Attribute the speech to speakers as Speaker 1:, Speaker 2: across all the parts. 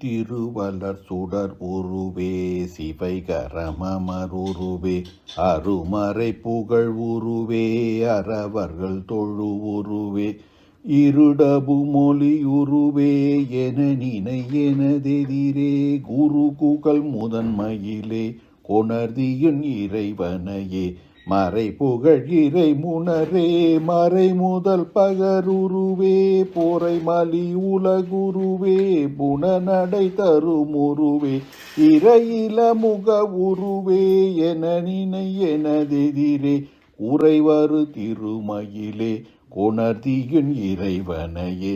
Speaker 1: திருவளர் சுடர் உருவே சிவை கரமருவே அருமறை புகழ் உருவே அறவர்கள் தொழு உருவே இருடபு மொழி உருவே என நினை எனதெதிரே குரு குகழ் முதன்மையிலே கொணர்தியின் இறைவனையே மறை புகழ் இறை முனரே மறை முதல் பகருருவே போரை மலி உலகுருவே புனநடை தருமுருவே இறையில முக உருவே என நினை எனதெதிரே உறைவரு திருமயிலே கொணர்தியின் இறைவனையே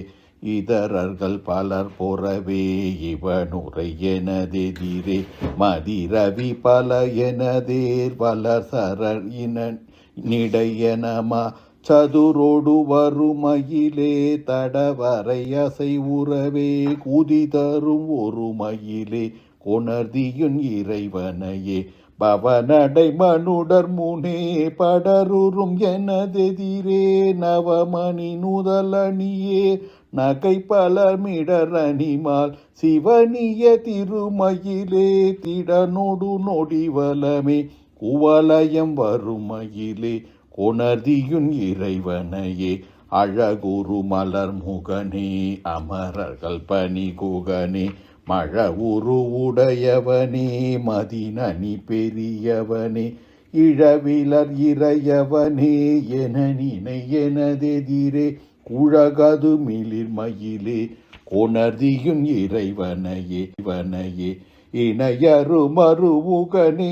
Speaker 1: இதரர்கள் பலர் பொறவே இவனுரை எனதெதிரே மதிரவி பல எனதேர் வளர் சரண் நிடையனமா சதுரோடு வருமயிலே தடவரை அசை உறவே குதி தரும் ஒரு மயிலே கொணர்தியின் இறைவனையே பவனடை மனுடர் முனே படருறும் எனதெதிரே நவமணி நுதலணியே நகை பலமிடர் அணிமால் சிவனிய திருமயிலே திடனொடு நொடிவலமே குவலயம் வருமயிலே கொணர்தியுன் இறைவனையே அழகுரு மலர் முகனே அமரர்கள் பணி குகனே மழ உரு உடையவனே மதினி பெரியவனே இழவிலர் இறையவனே என நினை எனதெதிரே குழகது மிளிர் மயிலே கொணர்தியுன் இறைவனையே இவனையே இணையரு மருமுகனே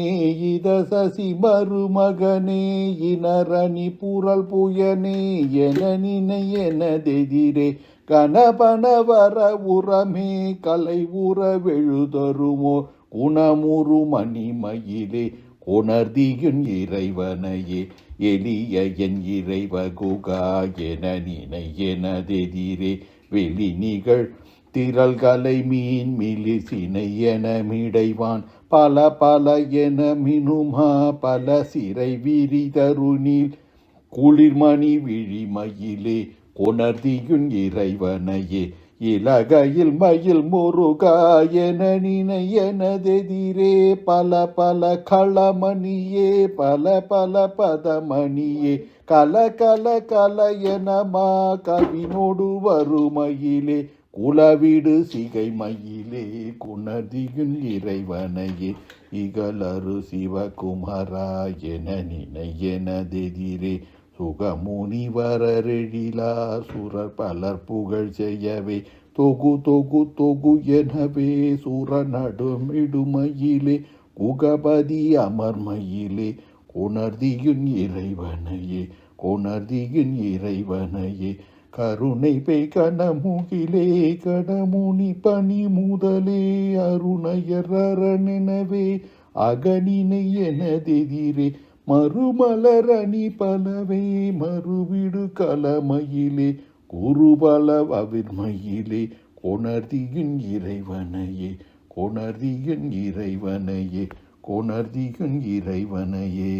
Speaker 1: இத சசி மருமகனே இனரணி புரள் புயனே என நினை எனதெதிரே கணபன வர உரமே கலை உற வெழுதருமோ குணமுரு மணிமயிலே கொணர்தியுன் இறைவனையே எளிய என் இறைவ குகா என நினை எனதெதிரே வெளி நிகழ் திரள்கலை மீன் மிளிசினை என மிடைவான் பல பல என மினுமா பல சிறை விரி தருணில் குளிர்மணி விழிமயிலே கொணர்தியுன் இறைவனையே இலகையில் மயில் முருகா என நினை எனதெதிரே பல பல களமணியே பல பல பதமணியே கல கல கல எனமா கவினோடு வருமயிலே குலவிடு சிகை மயிலே கொணர்தியுன் இறைவனையே இகலரு சிவகுமரா என நினை எனதெதிரே சுகமுனிவரெழிலா சுரர் பலர் புகழ் செய்யவே தொகு தொகு தொகு எனவே சுர நடுமிடுமயிலே குகபதி அமர்மயிலே கொணர்தியுன் இறைவனையே கொணர்தியுன் இறைவனையே கருணை பெய் கணமுகிலே கடமுனி பணி முதலே அருணையரணெனவே அகனினை எனதெதிரே மறுமலர் அணி பலவே மறுவிடு கலமயிலே குருபல அவிர்மயிலே கொணர்தியுன் இறைவனையே கொணர்தியுன் இறைவனையே கொணர்தியுன் இறைவனையே.